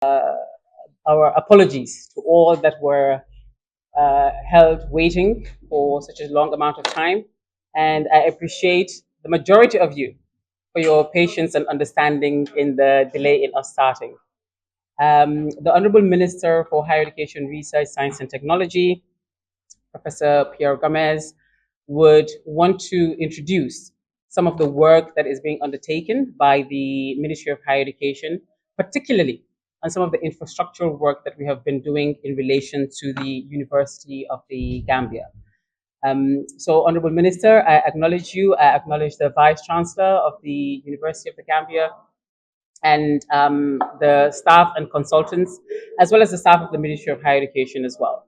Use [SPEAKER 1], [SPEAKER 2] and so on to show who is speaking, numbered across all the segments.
[SPEAKER 1] our apologies to all that were held waiting for such a long amount of time. And I appreciate the majority of you for your patience and understanding in the delay in us starting. The Honorable Minister for Higher Education, Research, Science and Technology, Professor Pierre Gomez, would want to introduce some of the work that is being undertaken by the Ministry of Higher Education, particularly on some of the infrastructural work that we have been doing in relation to the University of the Gambia. So, Honorable Minister, I acknowledge you. I acknowledge the Vice Chancellor of the University of the Gambia and the staff and consultants, as well as the staff of the Ministry of Higher Education as well.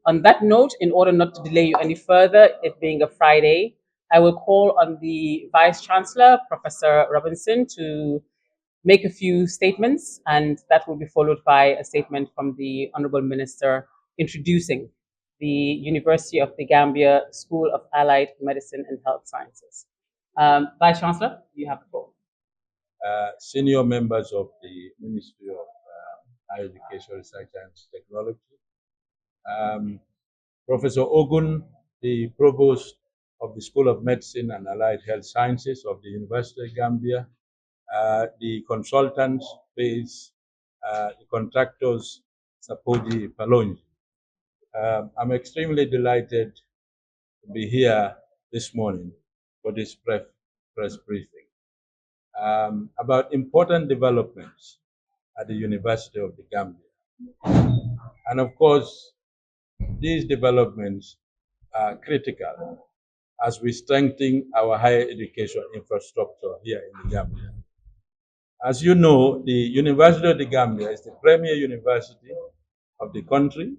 [SPEAKER 1] On that note, in order not to delay you any further, it being a Friday, I will call on the Vice Chancellor, Professor Robinson, to make a few statements, and that will be followed by a statement from the Honorable Minister introducing the University of the Gambia School of Allied Medicine and Health Sciences. Vice Chancellor, you have the floor.
[SPEAKER 2] Senior members of the Ministry of Higher Education, Research and Technology, Professor Ogun, the Provost of the School of Medicine and Allied Health Sciences of the University of Gambia, the consultants, the contractors, Sapoji Palonji. I'm extremely delighted to be here this morning for this press briefing about important developments at the University of the Gambia. And of course, these developments are critical as we strengthen our higher education infrastructure here in the Gambia. As you know, the University of the Gambia is the premier university of the country.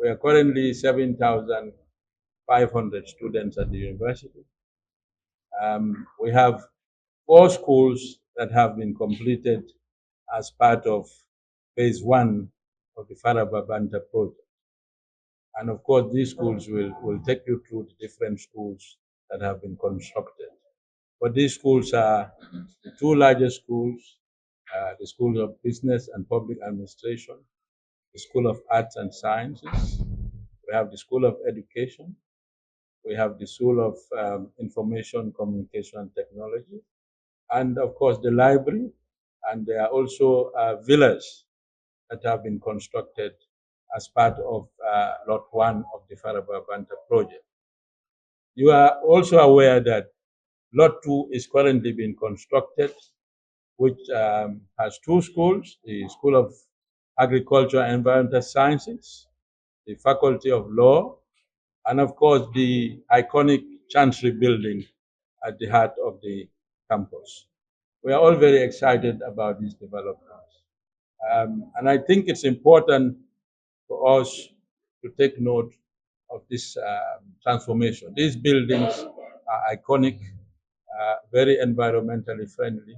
[SPEAKER 2] We are currently 7,500 students at the university. We have 4 schools that have been completed as part of phase 1 of the Faraba Banta project. And of course, these schools will take you through the different schools that have been constructed. But these schools are the 2 largest schools, the School of Business and Public Administration, the School of Arts and Sciences, we have the School of Education, we have the School of Information, Communication and Technology, and of course the library, and there are also villas that have been constructed as part of Lot 1 of the Faraba Banta project. You are also aware that Lot 2 is currently being constructed, which has 2 schools, the School of Agriculture and Environmental Sciences, the Faculty of Law, and of course the iconic Chancery building at the heart of the campus. We are all very excited about these developments. And I think it's important for us to take note of this transformation. These buildings are iconic, very environmentally friendly,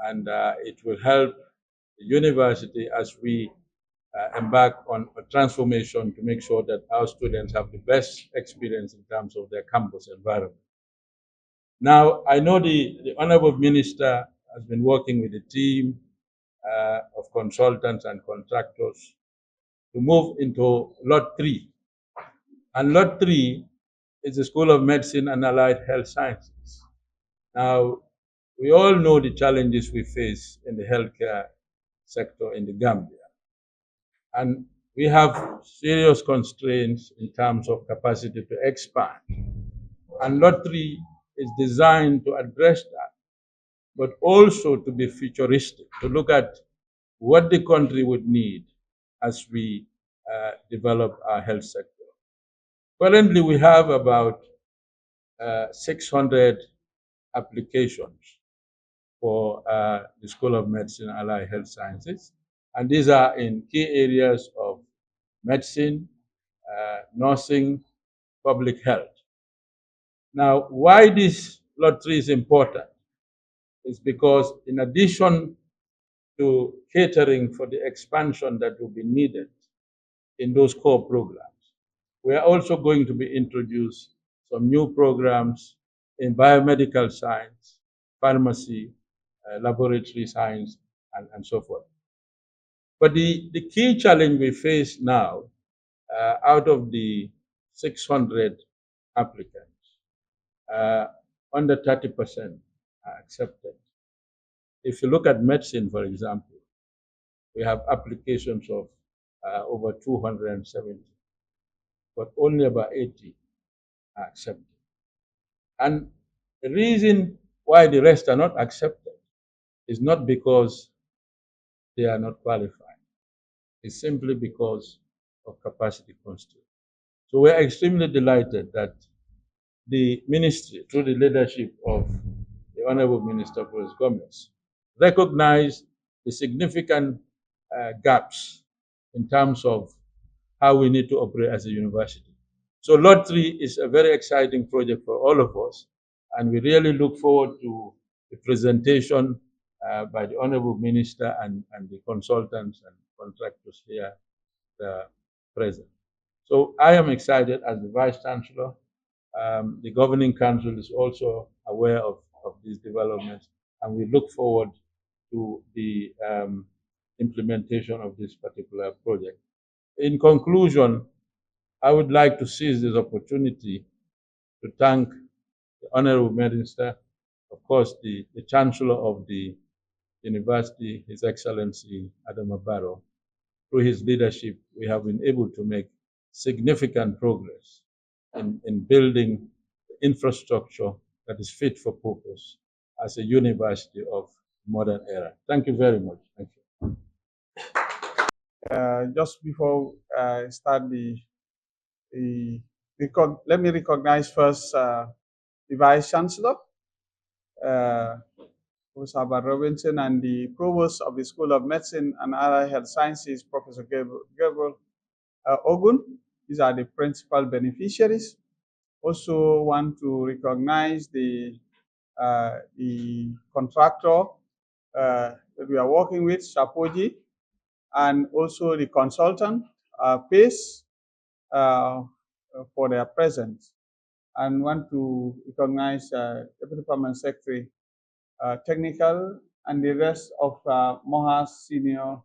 [SPEAKER 2] and it will help the university as we embark on a transformation to make sure that our students have the best experience in terms of their campus environment. Now, I know the Honorable Minister has been working with a team of consultants and contractors to move into Lot 3. And Lot 3 is the School of Medicine and Allied Health Sciences. Now, we all know the challenges we face in the healthcare sector in the Gambia. And we have serious constraints in terms of capacity to expand. And Lot 3 is designed to address that, but also to be futuristic, to look at what the country would need as we develop our health sector. Currently, we have about 600 applications for the School of Medicine and Allied Health Sciences. And these are in key areas of medicine, nursing, public health. Now, why this Lot 3 is important is because in addition to catering for the expansion that will be needed in those core programs, we are also going to be introduced some new programs in biomedical science, pharmacy, laboratory science, and so forth. But the key challenge we face now, out of the 600 applicants, under 30% are accepted. If you look at medicine, for example, we have applications of over 270, but only about 80 are accepted. And the reason why the rest are not accepted is not because they are not qualified. It's simply because of capacity constraint. So we're extremely delighted that the ministry, through the leadership of the Honorable Minister Boris Gomez, recognized the significant gaps in terms of how we need to operate as a university. So Lot 3 is a very exciting project for all of us, and we really look forward to the presentation by the Honorable Minister and the consultants and contractors here present. So I am excited as the Vice Chancellor. The Governing Council is also aware of these developments, and we look forward to the implementation of this particular project. In conclusion, I would like to seize this opportunity to thank the Honorable Minister, of course, the Chancellor of the University, His Excellency Adam Barrow. Through his leadership, we have been able to make significant progress in building infrastructure that is fit for purpose as a university of modern era. Thank you very much. Thank you.
[SPEAKER 3] Just before I start let me recognize first the Vice Chancellor, Professor Abad Robinson, and the Provost of the School of Medicine and Other Health Sciences, Professor Gabriel Ogun. These are the principal beneficiaries. Also want to recognize the contractor that we are working with, Shapoji, and also the consultant, PACE, for their presence. And want to recognize Deputy Permanent Secretary, Technical, and the rest of MoHERST senior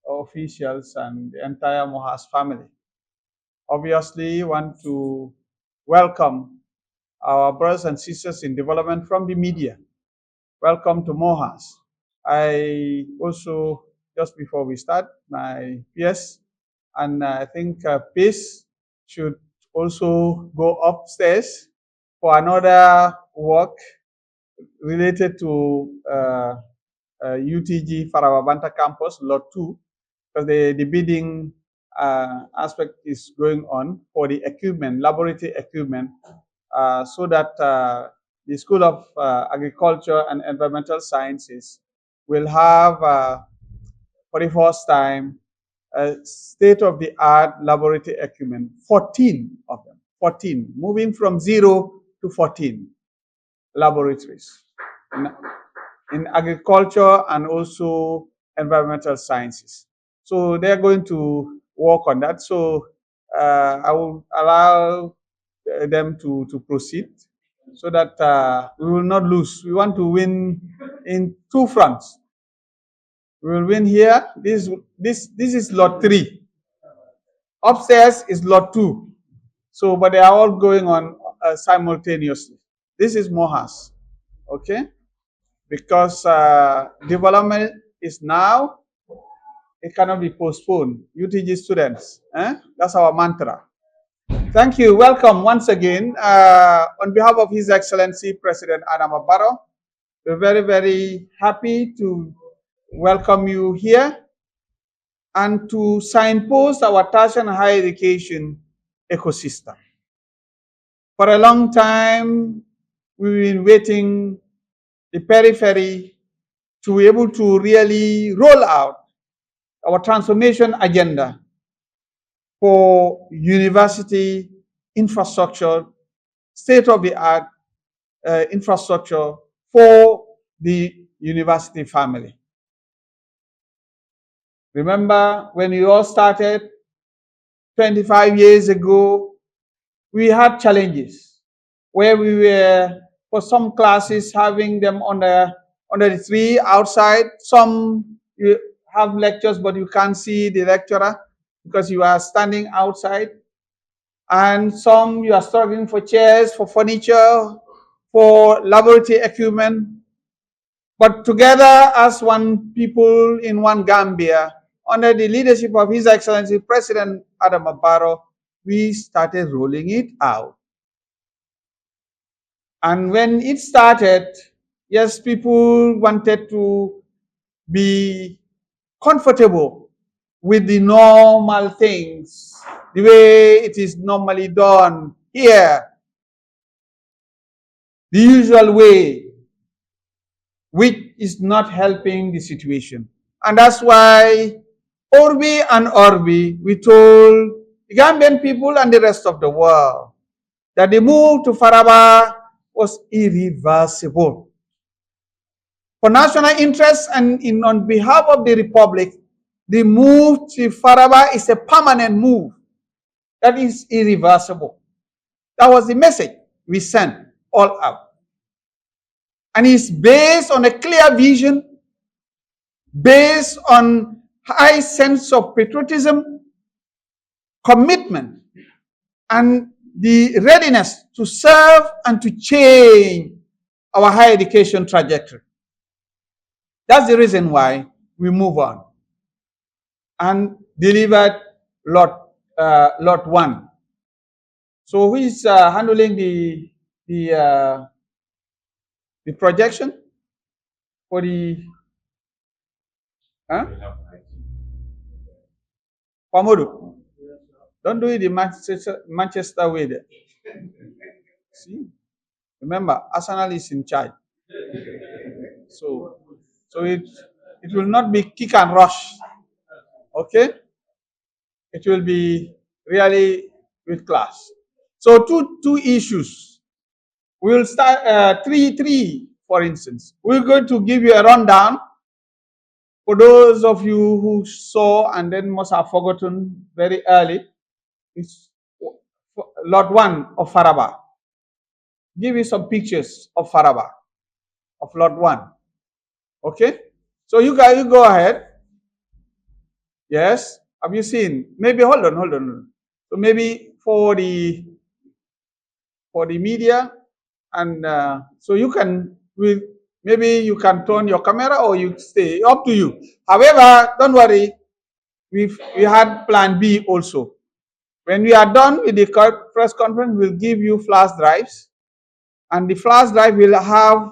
[SPEAKER 3] officials and the entire MoHERST family. Obviously, want to welcome our brothers and sisters in development from the media. Welcome to MoHERST. I also, just before we start, my PS, and I think PACE should also go upstairs for another work related to UTG Farababanta campus, Lot 2, because the bidding aspect is going on for the equipment, laboratory equipment, so that the School of Agriculture and Environmental Sciences will have, for the first time, state-of-the-art laboratory equipment, 14 of them, 14, moving from 0 to 14 laboratories in agriculture and also environmental sciences. So they're going to work on that. So I will allow them to proceed so that we will not lose. We want to win in two fronts. We will win here. This is lot 3. Upstairs is lot 2. So, but they are all going on simultaneously. This is MoHERST, okay? Because development is now, it cannot be postponed. UTG students, that's our mantra. Thank you. Welcome once again. On behalf of His Excellency President Adam Barrow, we're very, very happy to welcome you here and to signpost our tertiary and higher education ecosystem. For a long time, we've been waiting the periphery to be able to really roll out our transformation agenda for university infrastructure, state-of-the-art infrastructure for the university family. Remember when we all started 25 years ago, we had challenges where we were, for some classes, having them on the tree outside, some have lectures, but you can't see the lecturer because you are standing outside. And some you are struggling for chairs, for furniture, for laboratory equipment. But together as one people in one Gambia, under the leadership of His Excellency President Adam Barrow, we started rolling it out. And when it started, yes, people wanted to be comfortable with the normal things, the way it is normally done here, the usual way, which is not helping the situation. And that's why Orbi and Orbi, we told the Gambian people and the rest of the world that the move to Faraba was irreversible. For national interest and on behalf of the Republic, the move to Faraba is a permanent move that is irreversible. That was the message we sent all out. And it's based on a clear vision, based on high sense of patriotism, commitment, and the readiness to serve and to change our higher education trajectory. That's the reason why we move on and delivered lot 1. So who is handling the projection for the Pamodu? Don't do it the Manchester way there. See? Remember, Arsenal is in charge. So it will not be kick and rush. Okay? It will be really with class. So two issues. We'll start three, for instance. We're going to give you a rundown for those of you who saw and then must have forgotten very early. It's lot 1 of Faraba. Give you some pictures of Faraba, of lot 1. Okay? So you guys, you go ahead. Yes? Have you seen? Maybe hold on. So maybe for the media, and so you can maybe you can turn your camera or you stay, up to you. However, don't worry, we had plan B also. When we are done with the press conference, we'll give you flash drives, and the flash drive will have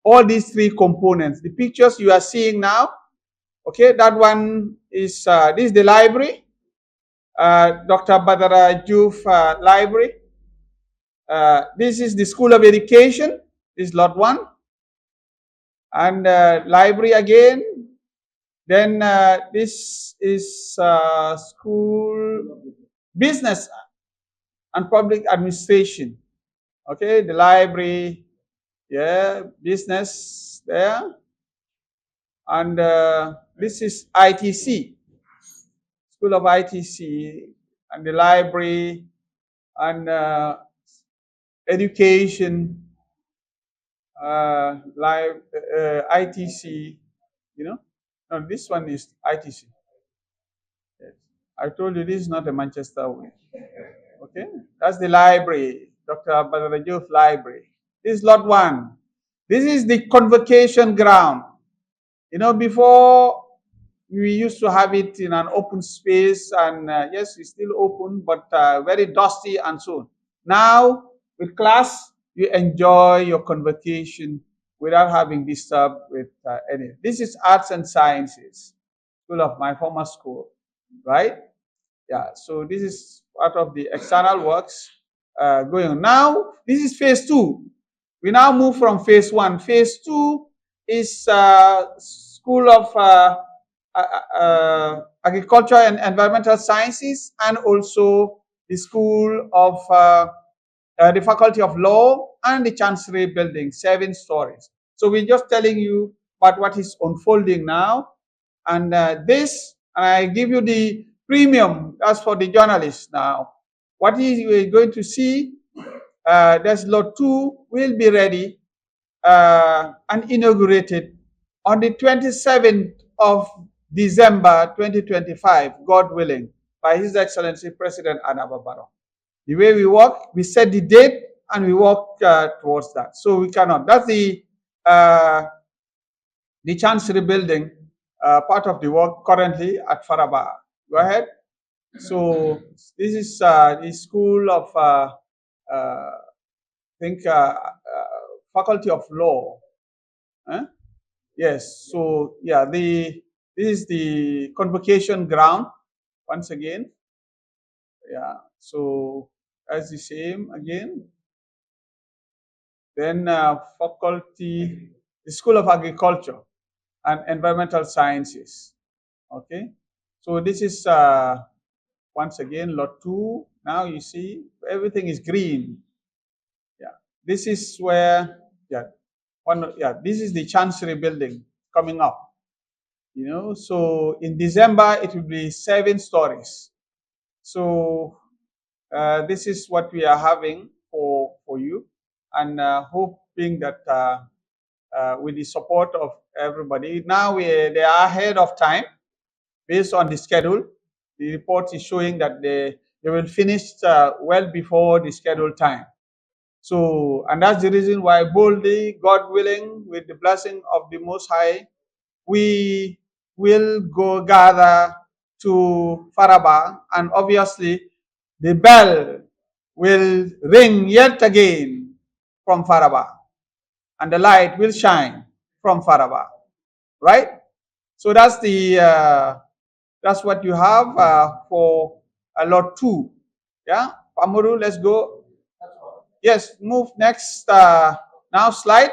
[SPEAKER 3] all these 3 components. The pictures you are seeing now, okay, that one is this is the library, Dr. Badara Juf library. This is the School of Education. This is lot 1. And library again. Then this is school business and public administration. Okay, the library, yeah, business there. And this is ITC, School of ITC, and the library, and education, ITC, you know. No, this one is ITC. Yes. I told you this is not a Manchester way. Okay, that's the library, Dr. Badarajuf Library. This is lot 1. This is the convocation ground. You know, before we used to have it in an open space, and yes, it's still open, but very dusty and so on. Now, with class, you enjoy your convocation without having disturbed with any. This is Arts and Sciences, school of my former school, right? Yeah, so this is part of the external works going on. Now, this is phase 2. We now move from phase 1. Phase 2 is School of Agriculture and Environmental Sciences, and also the School of the Faculty of Law and the Chancery Building, 7 stories. So we're just telling you about what is unfolding now. And this, and I give you the premium as for the journalists now. What is you're going to see, there's lot 2 will be ready and inaugurated on the 27th of December 2025, God willing, by His Excellency President Adama Barrow. The way we work, we set the date and we work towards that. So we cannot. That's the Chancery building, part of the work currently at Faraba. Go ahead. So this is the School of, I think, Faculty of Law. Yes. So yeah, this is the convocation ground. Once again, yeah. So as the same again. Then faculty, the School of Agriculture and Environmental Sciences. Okay. So this is once again lot 2. Now you see everything is green. Yeah. This is where this is the Chancery building coming up. You know, so in December it will be 7 stories. So this is what we are having for you, and hoping that with the support of everybody, now they are ahead of time based on the schedule. The report is showing that they will finish well before the scheduled time. So, and that's the reason why boldly, God willing, with the blessing of the Most High, we will go gather to Faraba, and obviously the bell will ring yet again from Faraba, and the light will shine from Faraba, right? So that's that's what you have for lot 2. Yeah, Pamuru, let's go. Yes, move next. Now slide.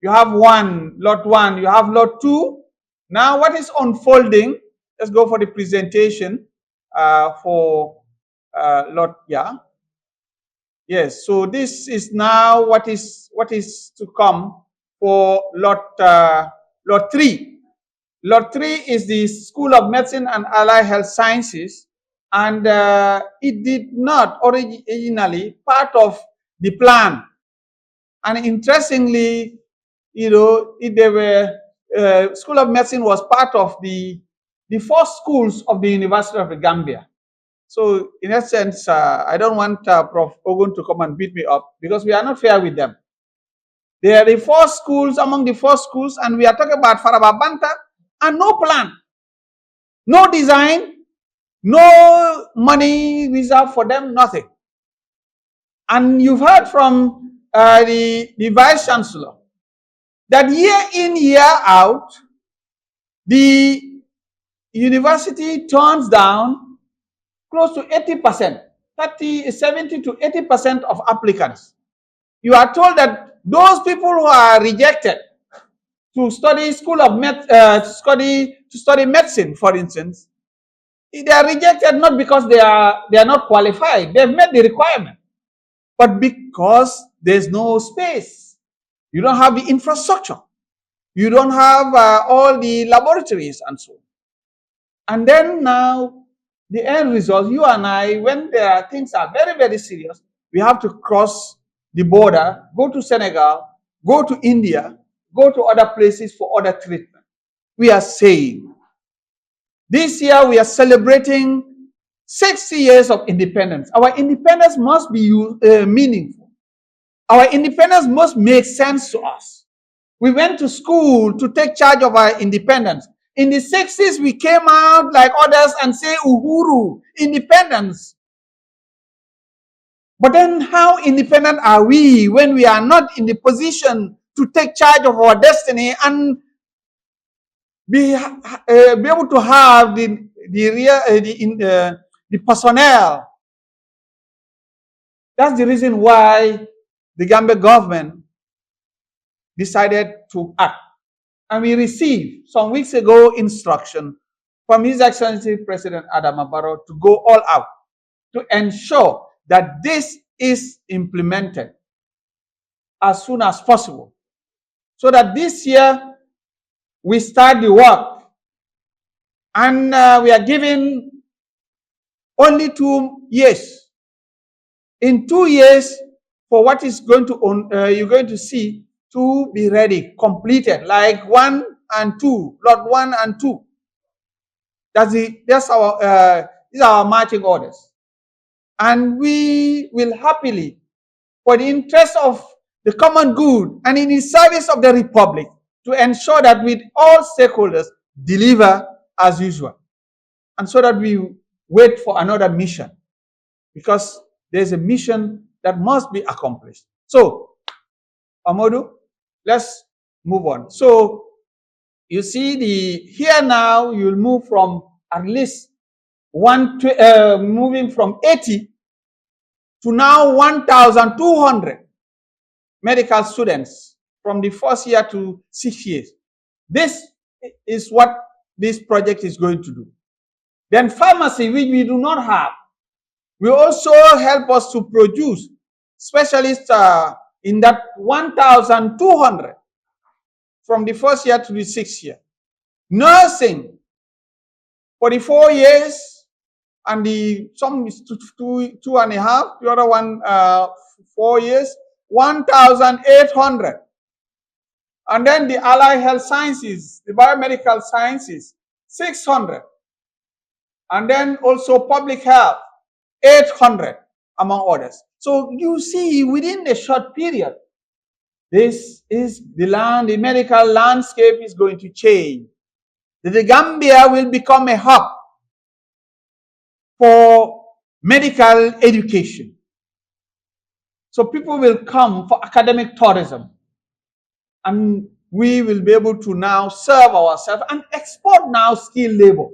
[SPEAKER 3] You have lot 1. You have lot 2. Now what is unfolding? Let's go for the presentation for lot. Yeah. Yes. So this is now what is to come for lot 3. Lot 3 is the School of Medicine and Allied Health Sciences, and it did not originally part of the plan. And interestingly, you know, School of Medicine was part of the 4 schools of the University of the Gambia. So in that sense, I don't want Prof. Ogun to come and beat me up, because we are not fair with them. They are the 4 schools among the 4 schools, and we are talking about Faraba Banta, and no plan, no design, no money reserved for them, nothing. And you've heard from the Vice Chancellor that year in, year out, the university turns down close to 80%, 70 to 80% of applicants. You are told that those people who are rejected to study to study medicine, for instance, they are rejected not because they are not qualified. They've met the requirement, but because there's no space. You don't have the infrastructure. You don't have all the laboratories and so on. And then now, the end result, you and I, when things are very, very serious, we have to cross the border, go to Senegal, go to India, go to other places for other treatment. We are saying, this year we are celebrating 60 years of independence. Our independence must be meaningful. Our independence must make sense to us. We went to school to take charge of our independence. In the 60s, we came out like others and say, Uhuru, independence. But then how independent are we when we are not in the position to take charge of our destiny and be able to have the personnel? That's the reason why the Gambia government decided to act. And we received some weeks ago instruction from His Excellency President Adama Barrow to go all out to ensure that this is implemented as soon as possible, so that this year we start the work. And we are given only 2 years. In 2 years, for what is going to you're going to see to be ready, completed, like 1 and 2, lot 1 and 2. These are our marching orders. And we will happily, for the interest of the common good and in the service of the Republic, to ensure that with all stakeholders deliver as usual. And so that we wait for another mission, because there's a mission that must be accomplished. So, Amadou, let's move on. So, you see here now you'll move from at least moving from 80 to now 1,200 medical students from the first year to 6 years. This is what this project is going to do. Then pharmacy, which we do not have, will also help us to produce specialists in that 1,200 from the first year to the 6th year. Nursing for the 4 years, and some is 2.5, the other one 4 years, 1,800. And then the allied health sciences, the biomedical sciences, 600. And then also public health, 800, among others. So you see, within a short period, this is the medical landscape is going to change. The Gambia will become a hub for medical education. So people will come for academic tourism, and we will be able to now serve ourselves and export now skilled labor.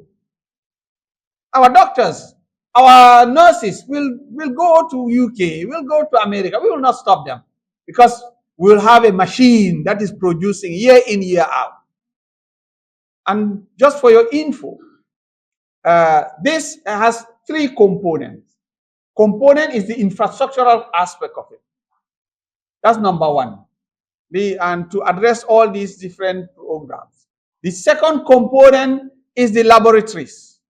[SPEAKER 3] Our doctors, our nurses will go to UK, will go to America. We will not stop them, because we will have a machine that is producing year in, year out. And just for your info, this has 3 components. Component is the infrastructural aspect of it. That's number 1. And to address all these different programs. The second component is the laboratories.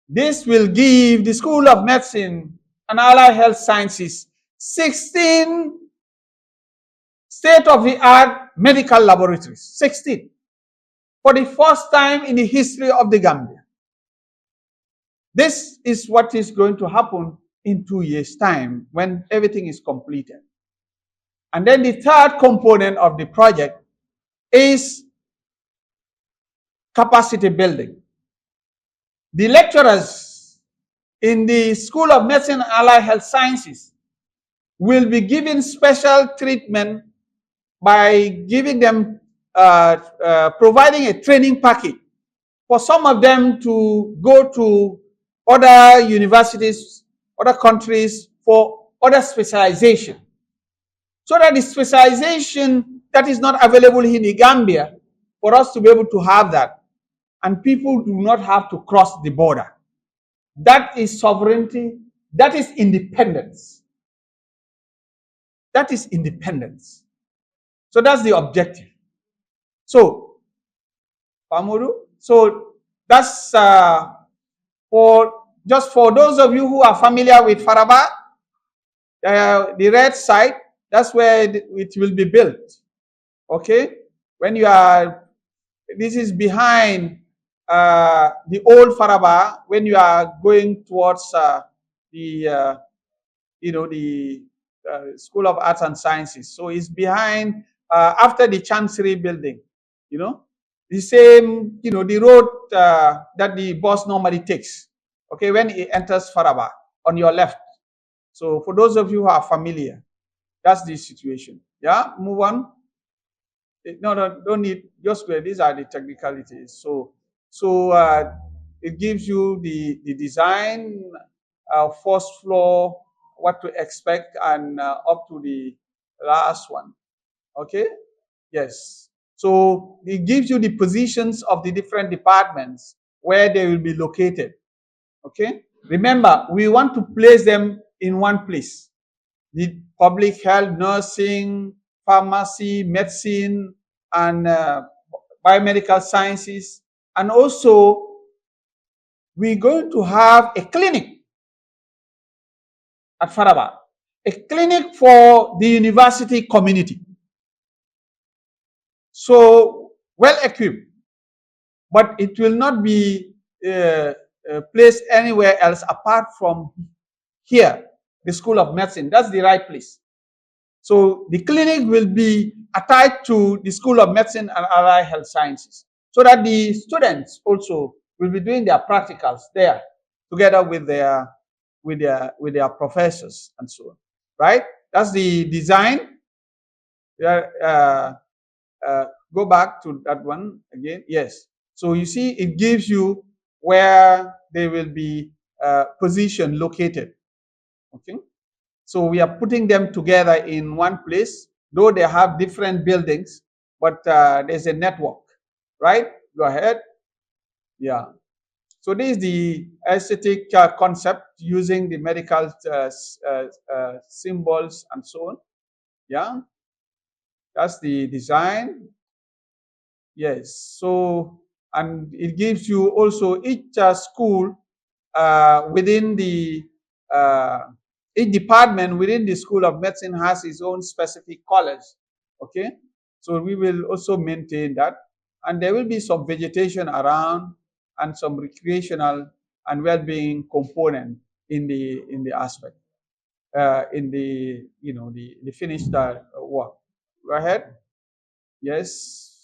[SPEAKER 3] This will give the School of Medicine and Allied Health Sciences 16 state-of-the-art medical laboratories. 16. For the first time in the history of the Gambia. This is what is going to happen in 2 years' time when everything is completed. And then the third component of the project is capacity building. The lecturers in the School of Medicine and Allied Health Sciences will be given special treatment by giving them, providing a training package for some of them to go to other universities, other countries for other specialization. So that the specialization that is not available in the Gambia, for us to be able to have that, and people do not have to cross the border. That is sovereignty. That is independence. That is independence. So that's the objective. So, Pamuru, so that's for those of you who are familiar with Faraba, the red side, that's where it will be built. Okay? When you are, this is behind the old Faraba, when you are going towards the School of Arts and Sciences. So it's behind, after the Chancery building, the same, the road that the bus normally takes, okay, when it enters Faraba, on your left. So for those of you who are familiar, that's the situation. Yeah, move on. No, don't need, just where these are the technicalities. So it gives you the design, first floor, what to expect, and up to the last one. Okay? Yes. So it gives you the positions of the different departments where they will be located. Okay? Remember, we want to place them in one place. The public health, nursing, pharmacy, medicine, and biomedical sciences. And also, we're going to have a clinic at Faraba, a clinic for the university community. So, well equipped. but it will not be placed anywhere else apart from here, the School of Medicine. That's the right place. So the clinic will be attached to the School of Medicine and Allied Health Sciences, so that the students also will be doing their practicals there together with their professors and so on. Right? That's the design. Go back to that one again. Yes. So you see, it gives you where they will be positioned, located. Okay. So we are putting them together in one place, though they have different buildings, but there's a network, right? Go ahead. Yeah. So this is the aesthetic concept using the medical symbols and so on. Yeah. That's the design. Yes. So, and it gives you also each school within the each department within the School of Medicine has its own specific college. Okay, so we will also maintain that, and there will be some vegetation around and some recreational and well-being component in the aspect in the the finished work. Go ahead. Yes.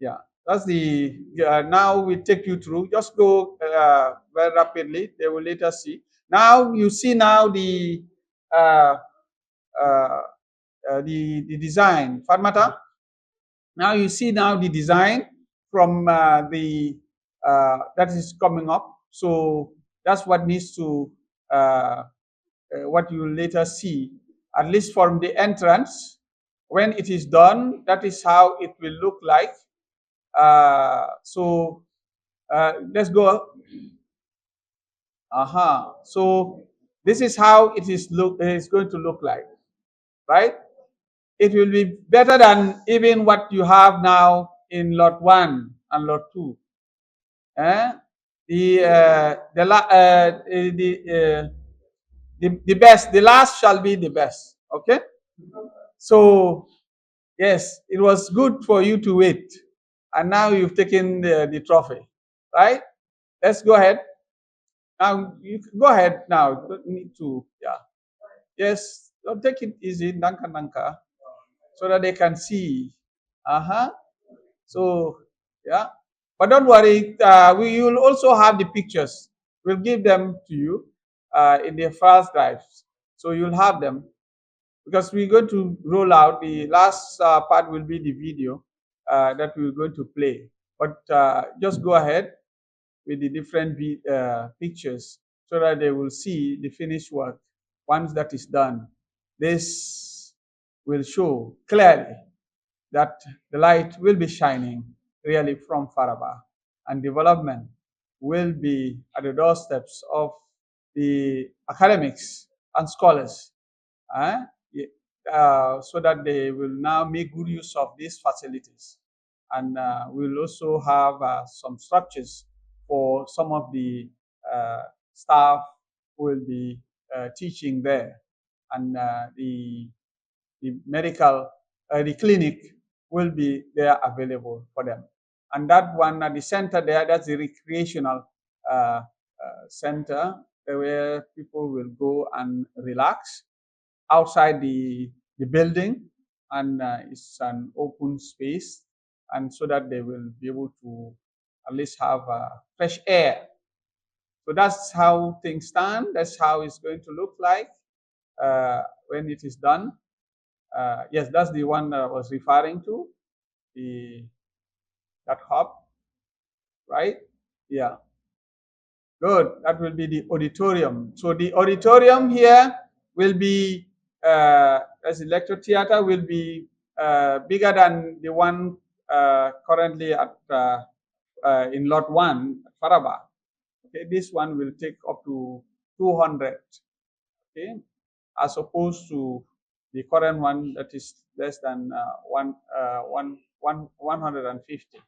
[SPEAKER 3] Yeah, that's the now we take you through. Just go very rapidly. They will later see. Now you see now uh, uh, the design. Fatmata. Now you see now the design from the that is coming up. So that's what needs to what you will later see, at least from the entrance. When it is done, that is how it will look like. So let's go. So this is how it is going to look like, right? It will be better than even what you have now in lot 1 and lot 2. The best, the last shall be the best. Okay. So yes, it was good for you to wait, and now you've taken the trophy, right? Let's go ahead. Now you can go ahead now. Don't need to, yeah. Yes, don't take it easy, nanka nanka, so that they can see. So yeah, but don't worry. We will also have the pictures. We'll give them to you in the file drives, so you'll have them, because we're going to roll out. The last part will be the video that we're going to play. But just go ahead with the different pictures, so that they will see the finished work once that is done. This will show clearly that the light will be shining really from Faraba, and development will be at the doorsteps of the academics and scholars, so that they will now make good use of these facilities. And we'll also have some structures for some of the staff who will be teaching there, and the medical, the clinic will be there available for them. And that one at the center there, that's the recreational center where people will go and relax outside the building, and it's an open space, and so that they will be able to at least have fresh air. So that's how things stand. That's how it's going to look like when it is done. Yes, that's the one that I was referring to, that hub, right? Yeah, good. That will be the auditorium. So the auditorium here will be, as the lecture theater will be bigger than the one currently at in lot 1 at Faraba. Okay, this one will take up to 200. Okay, as opposed to the current one that is less than 150.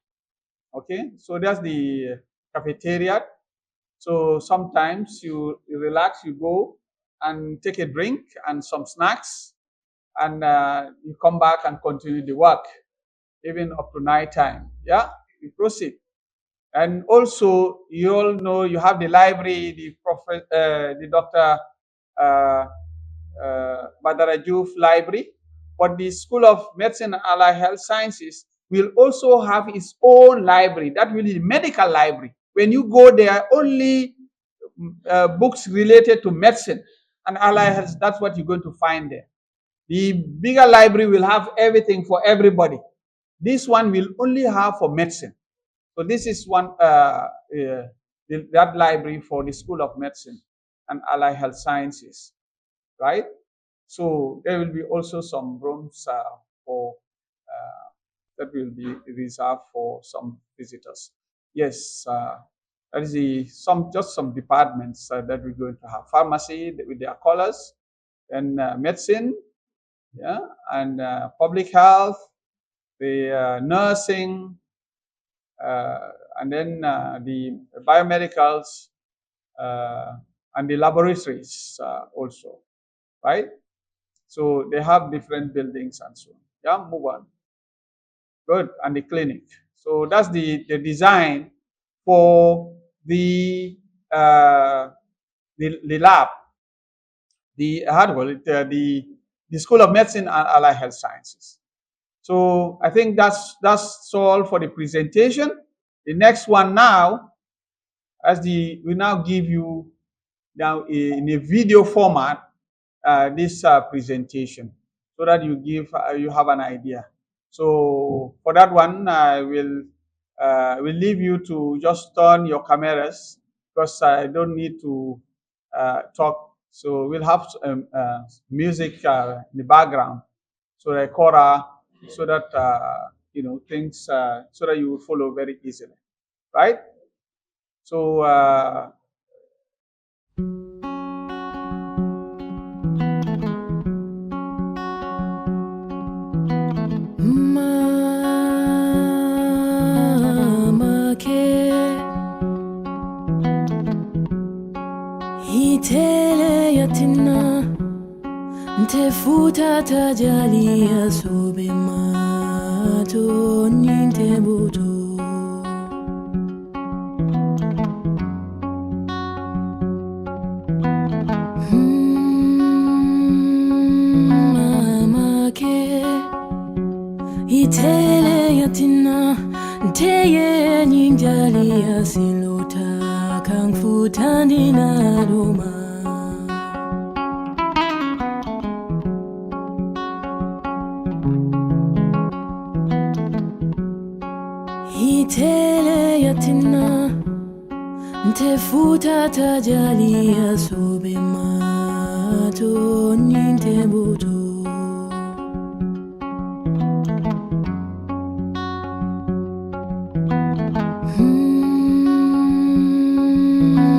[SPEAKER 3] Okay, so that's the cafeteria. So sometimes you relax, you go and take a drink and some snacks, and you come back and continue the work, even up to night time. Yeah, we proceed. And also, you all know you have the library, the Dr. Badarajuf Library, but the School of Medicine and Allied Health Sciences will also have its own library. That will be the medical library. When you go there, only books related to medicine and allied health, that's what you're going to find there. The bigger library will have everything for everybody. This one will only have for medicine. So this is one that library for the School of Medicine and Allied Health Sciences, right? So there will be also some rooms for that will be reserved for some visitors. Yes, that is just some departments that we're going to have. Pharmacy with their colors, and medicine, yeah, and public health, the nursing, and then the biomedicals, and the laboratories also, right? So they have different buildings and so on. Yeah, move on. Good, and the clinic. So that's the design for the lab, the School of Medicine and Allied Health Sciences. So I think that's all for the presentation. The next one now, we now give you now in a video format this presentation, so that you have an idea. So for that one, I will leave you to just turn your cameras, because I don't need to talk. So we'll have music in the background, so so that things, so that you will follow very easily, right? So
[SPEAKER 4] Ntefuta tajalia sobe mato ninte buto mama ke itele yatina nteye ninjalia silota kangfuta ndina roma Itele yatina ntefuta tajalia sobe mato ninte buto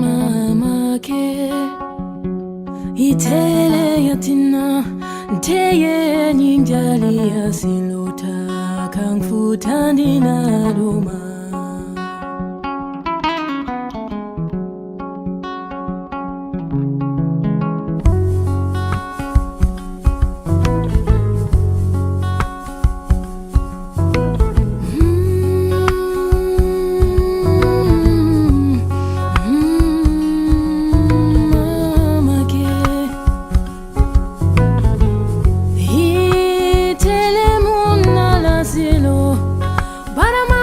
[SPEAKER 4] mama ke itele yatina nteye ninjalia silota kangfuta ndina roma Barama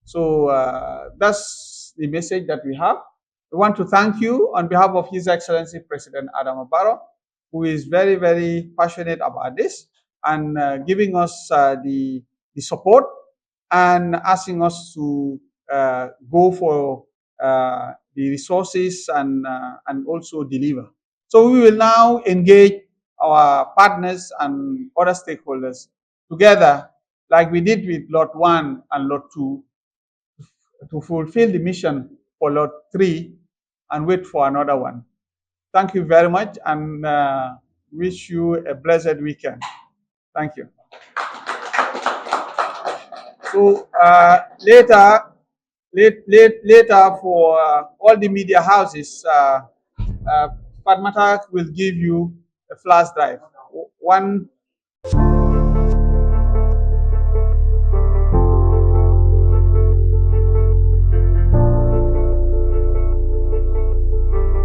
[SPEAKER 3] So that's the message that we have. We want to thank you on behalf of His Excellency President Adam Barrow, who is very, very passionate about this and giving us the support and asking us to go for the resources and also deliver. So we will now engage our partners and other stakeholders together, like we did with Lot 1 and Lot 2, to fulfill the mission for Lot 3 and wait for another one. Thank you very much and wish you a blessed weekend. Thank you. So later for all the media houses, Padmatak will give you a flash drive. One